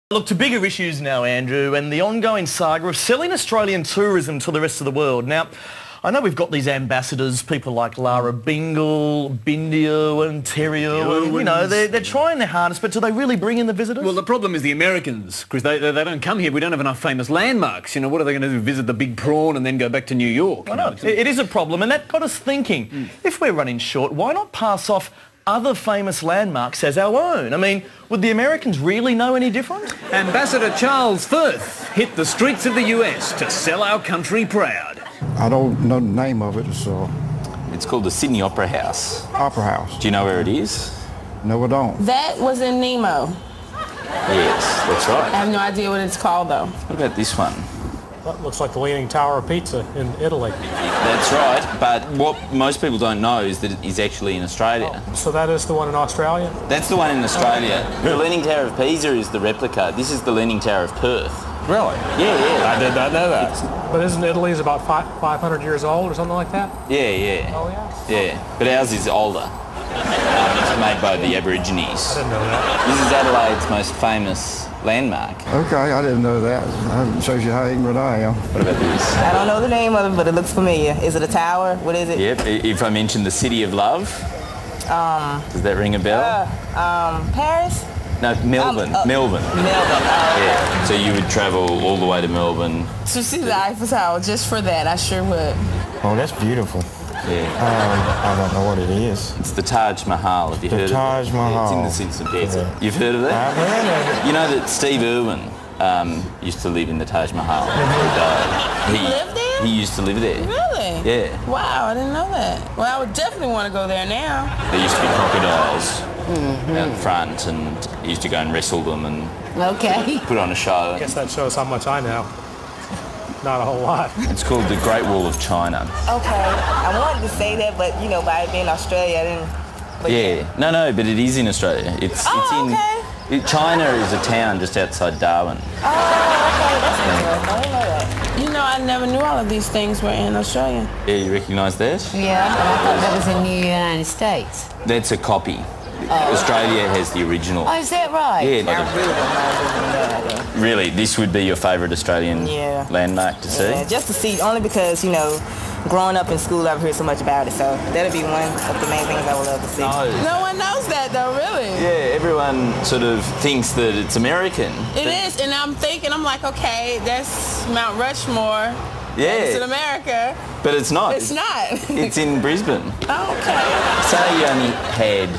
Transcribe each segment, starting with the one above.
Look, to bigger issues now, Andrew, and the ongoing saga of selling Australian tourism to the rest of the world. Now, I know we've got these ambassadors, people like Lara Bingle, Bindio and Terrio, and, you know, they're trying their hardest, but do they really bring in the visitors? Well, the problem is the Americans, because they don't come here. We don't have enough famous landmarks. You know, what are they going to do, visit the Big Prawn and then go back to New York? I know. It is a problem, and that got us thinking, if we're running short, why not pass off other famous landmarks as our own? I mean, would the Americans really know any different? Ambassador Charles Firth hit the streets of the US to sell our country proud. I don't know the name of it, so... It's called the Sydney Opera House. Opera House. Do you know where it is? No, I don't. That was in Nemo. Yes, that's right. I have no idea what it's called, though. What about this one? That looks like the Leaning Tower of Pizza in Italy. That's right, but what most people don't know is that it is actually in Australia. Oh, so that is the one in Australia? That's the one in Australia. The Leaning Tower of Pisa is the replica. This is the Leaning Tower of Perth. Really? Yeah. I did not know that. But isn't Italy's about 500 years old or something like that? Yeah. Oh, yeah? Yeah, but ours is older. It's made by the Aborigines. I didn't know that. This is Adelaide's most famous landmark. Okay, I didn't know that. That shows you how ignorant I am. What about this? I don't know the name of it, but it looks familiar. Is it a tower? What is it? Yep, if I mention the City of Love, does that ring a bell? Paris? No, Melbourne. Melbourne. Yeah, so you would travel all the way to Melbourne. To see the Eiffel Tower, just for that, I sure would. Oh, that's beautiful. Yeah. I don't know what it is. It's the Taj Mahal. Have you heard of it? The Taj Mahal. Yeah, it's in the Simpson Desert. Yeah. You've heard of that? I've heard of it. You know that Steve Irwin used to live in the Taj Mahal. He lived there? He used to live there. Really? Yeah. Wow, I didn't know that. Well, I would definitely want to go there now. There used to be crocodiles out front, and he used to go and wrestle them and put on a show. I guess that shows how much I know. Not a whole lot. It's called the Great Wall of China. Okay. I wanted to say that, but, you know, by it being Australia, I didn't... But yeah. No, but it is in Australia. It's in... China is a town just outside Darwin. Oh, okay. That's interesting. I didn't know that. You know, I never knew all of these things were in Australia. Yeah, you recognise that? Yeah, but I thought that was in the United States. That's a copy. Australia has the original. Oh, is that right? Yeah. Really, this would be your favourite Australian landmark to see? Yeah, just to see, only because, you know, growing up in school, I've heard so much about it, so that'll be one of the main things I would love to see. No one knows that, though, really. Yeah, everyone sort of thinks that it's American. It is, and I'm like, okay, that's Mount Rushmore. Yeah. It's in America. But it's not. It's not. It's in Brisbane. Oh, okay. Say you only had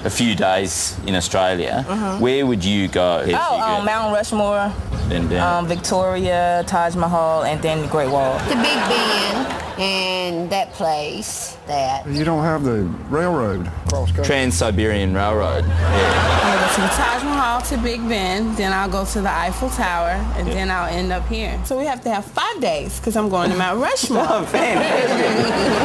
a few days in Australia, where would you go? Mount Rushmore, then Victoria, Taj Mahal, and then the Great Wall. The Big Ben and that place, that. You don't have the railroad cross country. Trans-Siberian Railroad. Yeah. I'll go to the Taj Mahal, to Big Ben, then I'll go to the Eiffel Tower, and then I'll end up here. So we have to have 5 days, because I'm going to Mount Rushmore. Oh, fantastic.